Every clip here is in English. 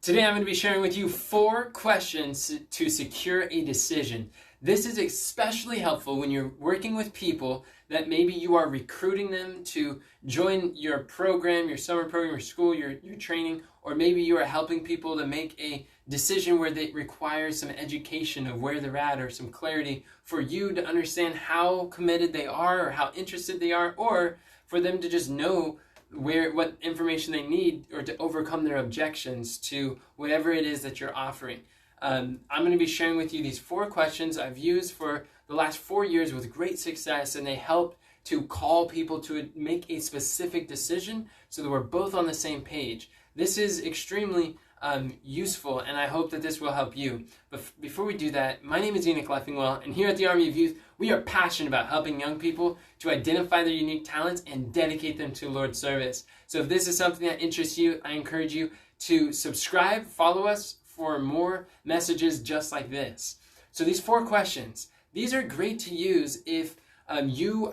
Today I'm going to be sharing with you 4 questions to secure a decision. This is especially helpful when you're working with people that maybe you are recruiting them to join your program, your summer program, your school, your training, or maybe you are helping people to make a decision where they require some education of where they're at or some clarity for you to understand how committed they are or how interested they are, or for them to just know what information they need or to overcome their objections to whatever it is that you're offering. I'm going to be sharing with you these 4 questions I've used for the last 4 years with great success, and they help to call people to make a specific decision so that we're both on the same page. This is extremely useful, and I hope that this will help you. But before we do that, my name is Enoch Leffingwell, and here at the Army of Youth, we are passionate about helping young people to identify their unique talents and dedicate them to Lord's service. So if this is something that interests you, I encourage you to subscribe, follow us for more messages just like this. So these 4 questions, these are great to use if you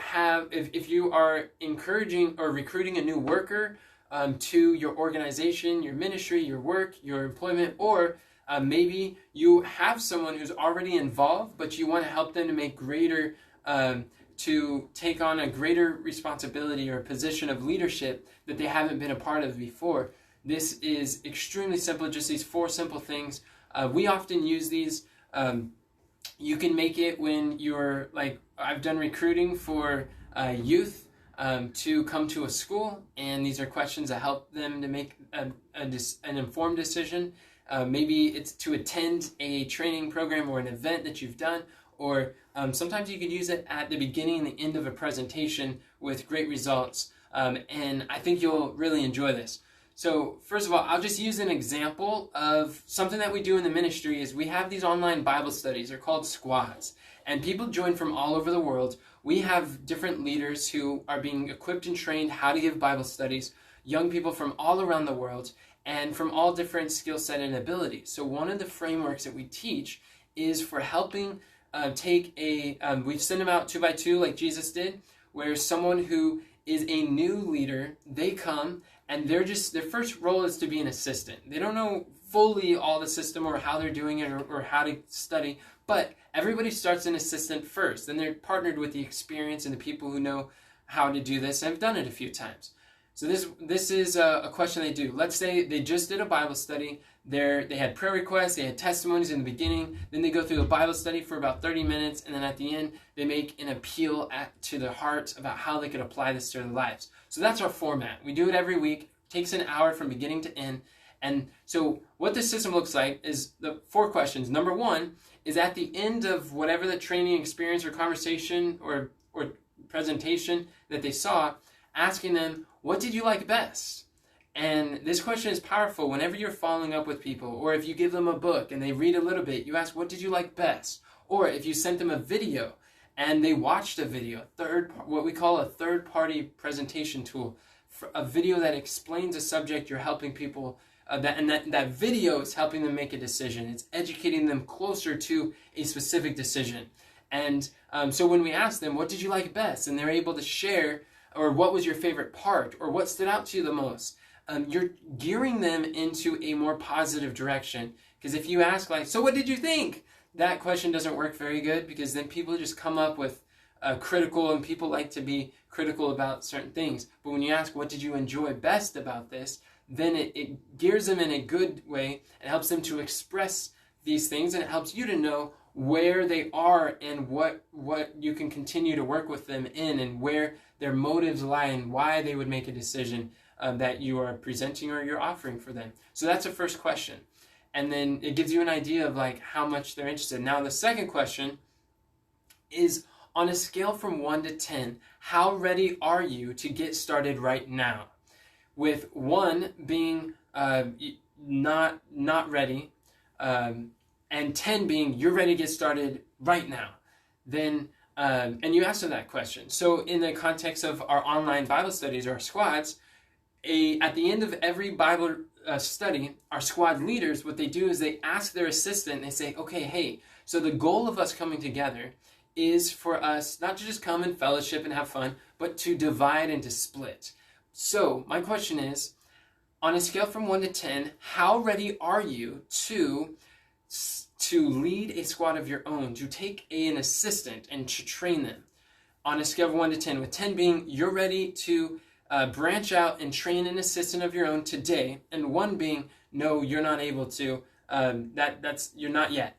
are encouraging or recruiting a new worker to your organization, your ministry, your work, your employment, or maybe you have someone who's already involved, but you want to help them to make to take on a greater responsibility or position of leadership that they haven't been a part of before. This is extremely simple, just these 4 simple things. We often use these. You can make it when you're I've done recruiting for youth to come to a school, and these are questions that help them to make an informed decision. Maybe it's to attend a training program or an event that you've done, or sometimes you could use it at the beginning and the end of a presentation with great results, and I think you'll really enjoy this. So first of all, I'll just use an example of something that we do in the ministry. Is we have these online Bible studies. They're called squads, and people join from all over the world. We have different leaders who are being equipped and trained how to give Bible studies, young people from all around the world and from all different skill set and abilities. So one of the frameworks that we teach is for helping we send them out 2 by 2 like Jesus did, where someone who is a new leader, they come and their first role is to be an assistant. They don't know fully all the system or how they're doing it or how to study, but everybody starts an assistant first. Then they're partnered with the experience and the people who know how to do this and have done it a few times. So this is a question they do. Let's say they just did a Bible study. They had prayer requests, they had testimonies in the beginning, then they go through the Bible study for about 30 minutes, and then at the end, they make an appeal to their hearts about how they could apply this to their lives. So that's our format. We do it every week. It takes an hour from beginning to end. And so what this system looks like is the 4 questions. Number 1 is at the end of whatever the training experience or conversation or presentation that they saw, asking them, what did you like best? And this question is powerful whenever you're following up with people, or if you give them a book and they read a little bit, you ask, what did you like best? Or if you sent them a video and they watched a video, what we call a third-party presentation tool, a video that explains a subject you're helping people, that video is helping them make a decision. It's educating them closer to a specific decision. And so when we ask them, what did you like best? And they're able to share, or what was your favorite part, or what stood out to you the most, you're gearing them into a more positive direction. Because if you ask so what did you think? That question doesn't work very good, because then people just come up with critical, and people like to be critical about certain things. But when you ask, what did you enjoy best about this? Then it gears them in a good way. It helps them to express these things, and it helps you to know where they are and what you can continue to work with them in, and where their motives lie and why they would make a decision that you are presenting or you're offering for them. So that's the first question. And then it gives you an idea of how much they're interested. Now the second question is, on a scale from 1 to 10, how ready are you to get started right now? With 1 being not ready, and 10 being you're ready to get started right now. Then and you ask them that question. So in the context of our online Bible studies or our squads, at the end of every Bible study, our squad leaders, what they do is they ask their assistant, they say, okay, hey, so the goal of us coming together is for us not to just come and fellowship and have fun, but to divide and to split. So my question is, on a scale from 1 to 10, how ready are you to lead a squad of your own, to take an assistant and to train them? On a scale of 1 to 10, with 10 being you're ready to branch out and train an assistant of your own today, and 1 being no, you're not able to. You're not yet,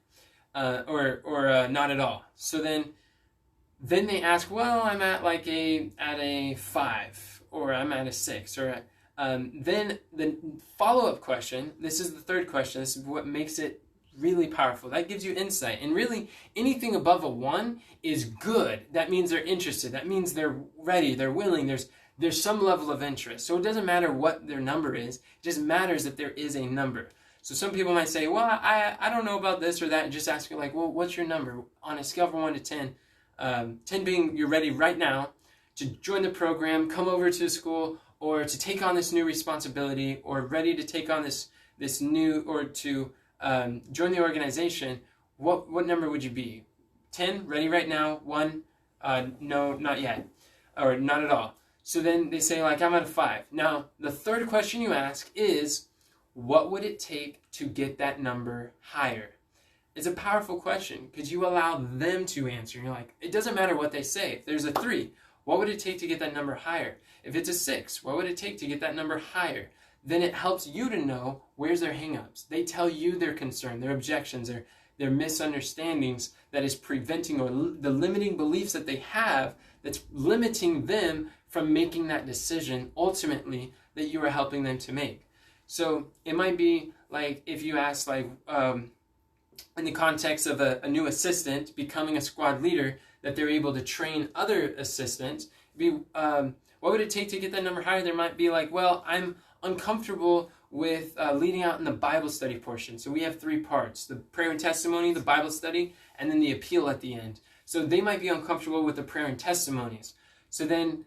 or not at all. So then they ask, well, I'm at a 5, or I'm at a 6, or then the follow-up question. This is the third question. This is what makes it really powerful. That gives you insight. And really, anything above a 1 is good. That means they're interested. That means they're ready. They're willing. There's some level of interest. So it doesn't matter what their number is. It just matters that there is a number. So some people might say, well, I don't know about this or that, and just ask you well, what's your number? On a scale from 1 to 10, 10 being you're ready right now to join the program, come over to the school, or to take on this new responsibility, or ready to take on this new, or to join the organization. What number would you be? 10, ready right now. 1, no, not yet, or not at all. So then they say I'm at a 5. Now, the third question you ask is, what would it take to get that number higher? It's a powerful question because you allow them to answer. You're it doesn't matter what they say. If there's a 3, what would it take to get that number higher? If it's a 6, what would it take to get that number higher? Then it helps you to know where's their hangups. They tell you their concern, their objections, their misunderstandings that is preventing, or the limiting beliefs that they have that's limiting them from making that decision ultimately that you are helping them to make. So it might be if you ask in the context of a new assistant becoming a squad leader, that they're able to train other assistants. What would it take to get that number higher? There might be well, I'm uncomfortable with leading out in the Bible study portion. So we have 3 parts: the prayer and testimony, the Bible study, and then the appeal at the end. So they might be uncomfortable with the prayer and testimonies. So then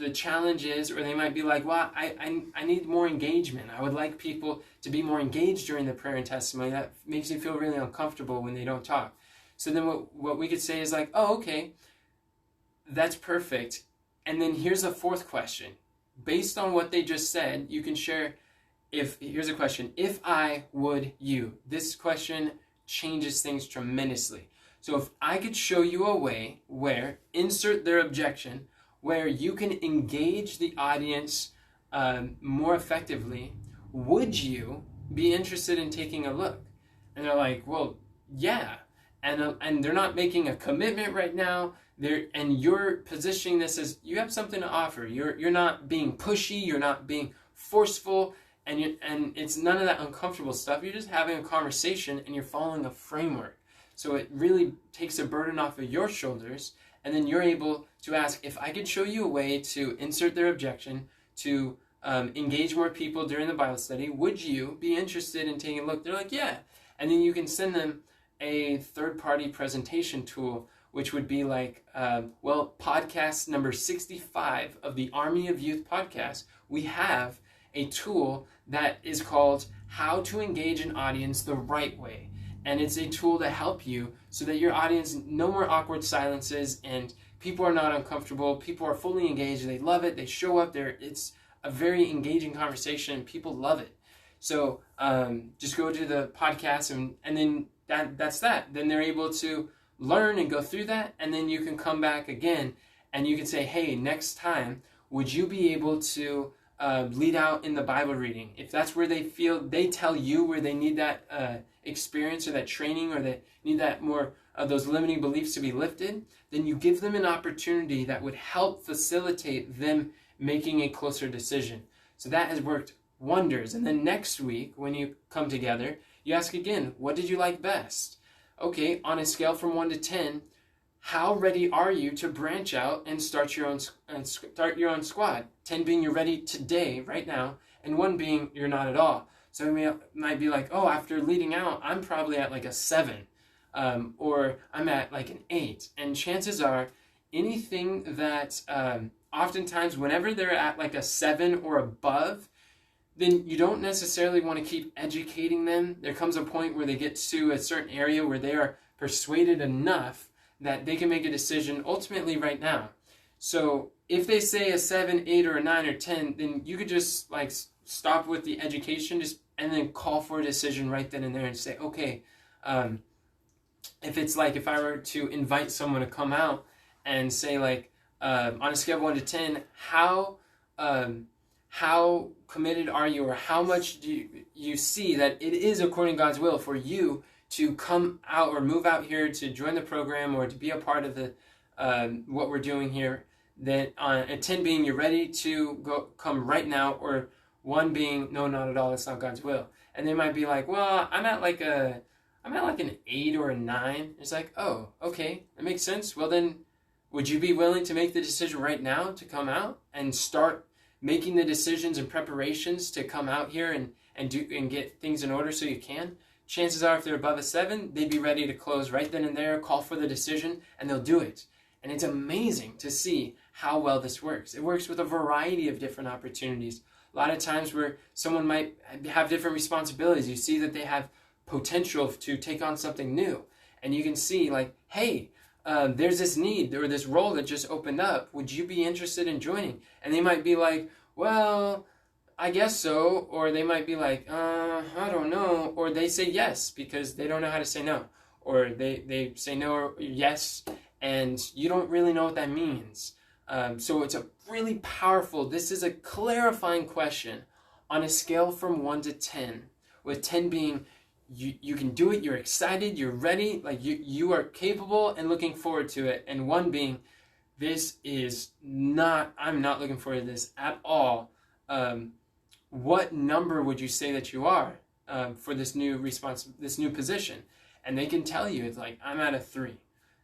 the challenge is, or they might be well, I need more engagement. I would like people to be more engaged during the prayer and testimony. That makes me feel really uncomfortable when they don't talk. So then what we could say is oh, okay, that's perfect. And then here's a 4th question. Based on what they just said, you can share, here's a question: if I, would you? This question changes things tremendously. So if I could show you a way where, insert their objection, where you can engage the audience more effectively, would you be interested in taking a look? And they're well, yeah. And they're not making a commitment right now. And you're positioning this as you have something to offer. You're not being pushy. You're not being forceful. And it's none of that uncomfortable stuff. You're just having a conversation and you're following a framework. So it really takes a burden off of your shoulders. And then you're able to ask, if I could show you a way to insert their objection, to engage more people during the Bible study, would you be interested in taking a look? They're yeah. And then you can send them a third-party presentation tool, which would be podcast number 65 of the Army of Youth podcast. We have a tool that is called How to Engage an Audience the Right Way. And it's a tool to help you so that your audience, no more awkward silences, and people are not uncomfortable. People are fully engaged. They love it. They show up there. It's a very engaging conversation. People love it. So just go to the podcast, and then that's that. Then they're able to learn and go through that, and then you can come back again, and you can say, hey, next time, would you be able to lead out in the Bible reading? If that's where they tell you where they need that experience or that training, or they need that more of those limiting beliefs to be lifted, then you give them an opportunity that would help facilitate them making a closer decision. So that has worked wonders. And then next week, when you come together, you ask again, what did you like best? Okay, on a scale from 1 to 10, how ready are you to branch out and start your own squad? 10 being you're ready today, right now, and 1 being you're not at all. So it might be after leading out, I'm probably at a 7, or I'm at an 8. And chances are, anything that oftentimes whenever they're at a 7 or above, then you don't necessarily want to keep educating them. There comes a point where they get to a certain area where they are persuaded enough that they can make a decision ultimately right now. So if they say a 7, 8, or a 9 or 10, then you could just like stop with the education, and then call for a decision right then and there and say, okay, if it's like, if I were to invite someone to come out and say like, on a scale of 1 to 10, how committed are you, or how much do you see that it is according to God's will for you to come out or move out here to join the program or to be a part of the what we're doing here? That a 10 being you're ready to come right now, or 1 being no, not at all, it's not God's will. And they might be like, well, I'm at like an 8 or a 9. It's like, oh, okay, that makes sense. Well then, would you be willing to make the decision right now to come out and start making the decisions and preparations to come out here and get things in order so you can? Chances are, if they're above a 7, they'd be ready to close right then and there, call for the decision, and they'll do it. And it's amazing to see how well this works. It works with a variety of different opportunities. A lot of times where someone might have different responsibilities, you see that they have potential to take on something new. And you can see like, hey, there's this need or this role that just opened up. Would you be interested in joining? And they might be like, well, I guess so. Or they might be like, I don't know. Or they say yes because they don't know how to say no. Or they say no or yes, and you don't really know what that means. So it's a really powerful, this is a clarifying question on a scale from 1 to 10, with 10 being you can do it, you're excited, you're ready, like you are capable and looking forward to it, and 1 being I'm not looking forward to this at all. What number would you say that you are for this new position? And they can tell you, it's like, I'm at a 3.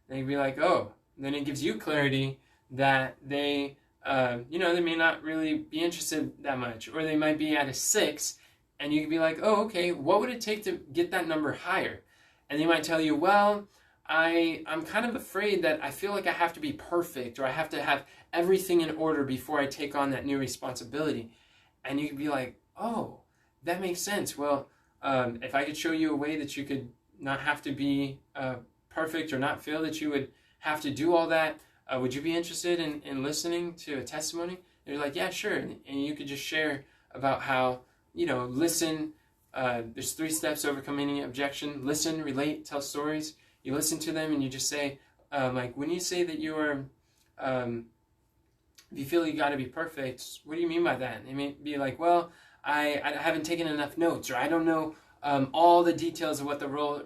They can be like, oh, then it gives you clarity that they may not really be interested that much, or they might be at a 6, and you can be like, oh, okay, what would it take to get that number higher? And they might tell you, well, I'm kind of afraid that I feel like I have to be perfect, or I have to have everything in order before I take on that new responsibility. And you can be like, oh, that makes sense. Well, if I could show you a way that you could not have to be perfect, or not feel that you would have to do all that, would you be interested in listening to a testimony? They're like, yeah, sure. And you could just share about how, listen. There's 3 steps to overcoming any objection. Listen, relate, tell stories. You listen to them and you just say, like, when you say that you are, if you feel you got to be perfect, what do you mean by that? And they may be like, well, I haven't taken enough notes, or I don't know all the details of what the role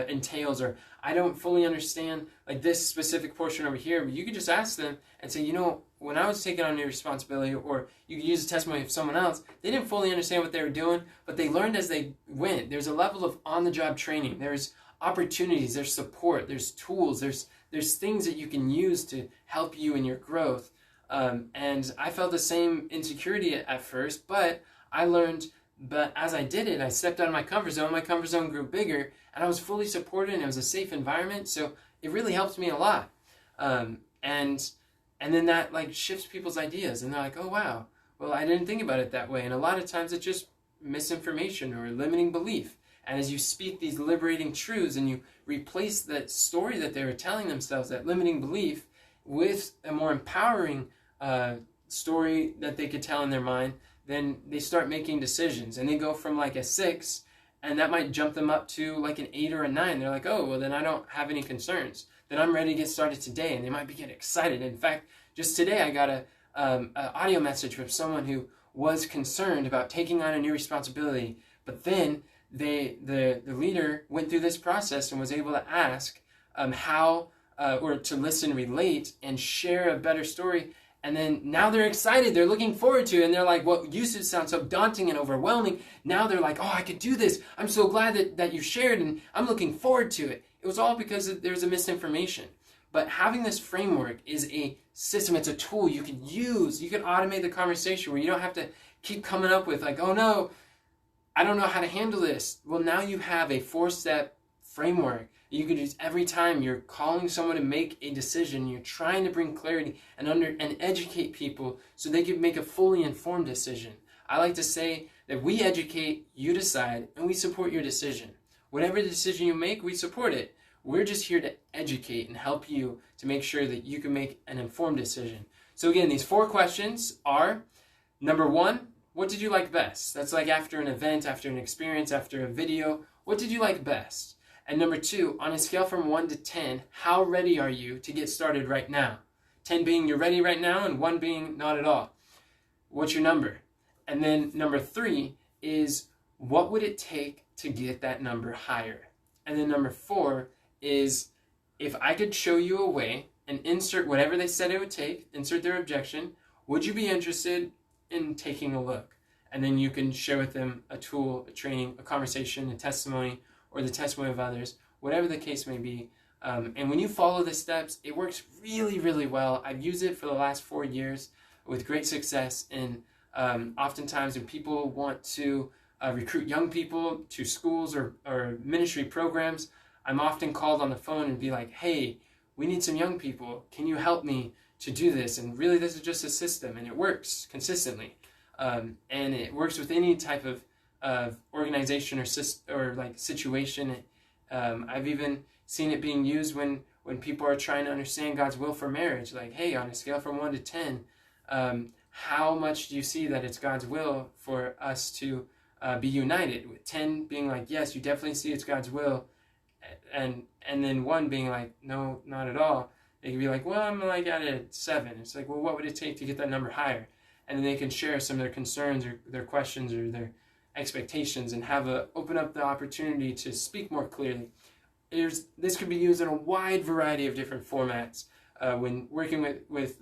entails, or I don't fully understand like this specific portion over here. But you could just ask them and say, when I was taking on new responsibility, or you could use a testimony of someone else, they didn't fully understand what they were doing, but they learned as they went. There's a level of on-the-job training. There's opportunities, there's support, there's tools, there's things that you can use to help you in your growth. And I felt the same insecurity at first, but I learned. But as I did it, I stepped out of my comfort zone. My comfort zone grew bigger, and I was fully supported, and it was a safe environment. So it really helped me a lot. And then that like shifts people's ideas, and they're like, oh wow, well, I didn't think about it that way. And a lot of times it's just misinformation or limiting belief. And as you speak these liberating truths and you replace that story that they were telling themselves, that limiting belief, with a more empowering story that they could tell in their mind, then they start making decisions, and they go from like a 6, and that might jump them up to like an 8 or a 9. They're like, oh, well, then I don't have any concerns. Then I'm ready to get started today. And they might be getting excited. In fact, just today I got a audio message from someone who was concerned about taking on a new responsibility, but then the leader went through this process and was able to ask how or to listen, relate, and share a better story. And then now they're excited, they're looking forward to it, and they're like, what used to sound so daunting and overwhelming, now they're like, oh, I could do this. I'm so glad that you shared, and I'm looking forward to it. It was all because there's a misinformation. But having this framework is a system, it's a tool you can use. You can automate the conversation where you don't have to keep coming up with like, oh no, I don't know how to handle this. Well, now you have a 4-step framework you can use every time you're calling someone to make a decision. You're trying to bring clarity and educate people so they can make a fully informed decision. I like to say that we educate, you decide, and we support your decision. Whatever decision you make, we support it. We're just here to educate and help you to make sure that you can make an informed decision. So again, these 4 questions are, number 1, what did you like best? That's like after an event, after an experience, after a video. What did you like best? And number 2, on a scale from 1 to 10, how ready are you to get started right now? 10 being you're ready right now, and 1 being not at all. What's your number? And then number 3 is, what would it take to get that number higher? And then number 4 is, if I could show you a way and insert whatever they said it would take, insert their objection, would you be interested in taking a look? And then you can share with them a tool, a training, a conversation, a testimony, or the testimony of others, whatever the case may be. And when you follow the steps, it works really, really well. I've used it for the last 4 years with great success. And oftentimes when people want to recruit young people to schools or ministry programs, I'm often called on the phone and be like, hey, we need some young people. Can you help me to do this? And really, this is just a system, and it works consistently. And it works with any type of organization or like situation. I've even seen it being used when people are trying to understand God's will for marriage. Like, hey, on a scale from 1 to 10, how much do you see that it's God's will for us to be united? With 10 being like, yes, you definitely see it's God's will, and then 1 being like, no, not at all. They can be like, well, I'm like at a 7. It's like, well, what would it take to get that number higher? And then they can share some of their concerns or their questions or their expectations and open up the opportunity to speak more clearly. This could be used in a wide variety of different formats when working with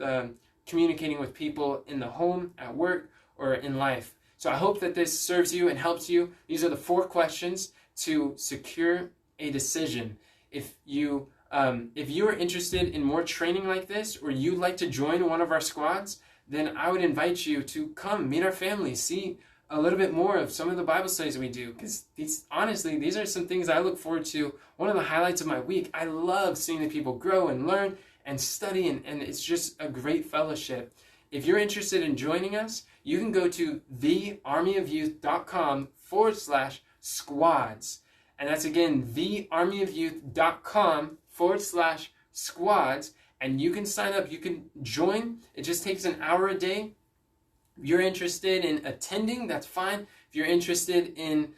communicating with people in the home, at work, or in life. So I hope that this serves you and helps you. These are the 4 questions to secure a decision. If you are interested in more training like this, or you'd like to join one of our squads, then I would invite you to come meet our family, see a little bit more of some of the Bible studies we do, because these are some things I look forward to. One of the highlights of my week. I love seeing the people grow and learn and study, and it's just a great fellowship. If you're interested in joining us, you can go to thearmyofyouth.com/squads. And that's again, thearmyofyouth.com/squads. And you can sign up, you can join. It just takes an hour a day. If you're interested in attending, that's fine. If you're interested in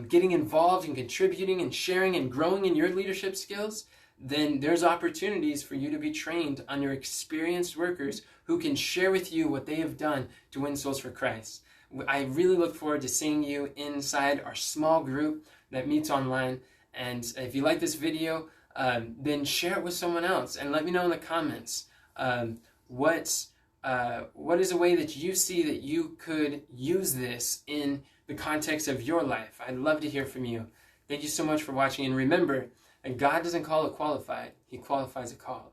getting involved and contributing and sharing and growing in your leadership skills, then there's opportunities for you to be trained under experienced workers who can share with you what they have done to win souls for Christ. I really look forward to seeing you inside our small group that meets online. And if you like this video, then share it with someone else and let me know in the comments what is a way that you see that you could use this in the context of your life. I'd love to hear from you. Thank you so much for watching, and remember, and God doesn't call a qualified, He qualifies a call.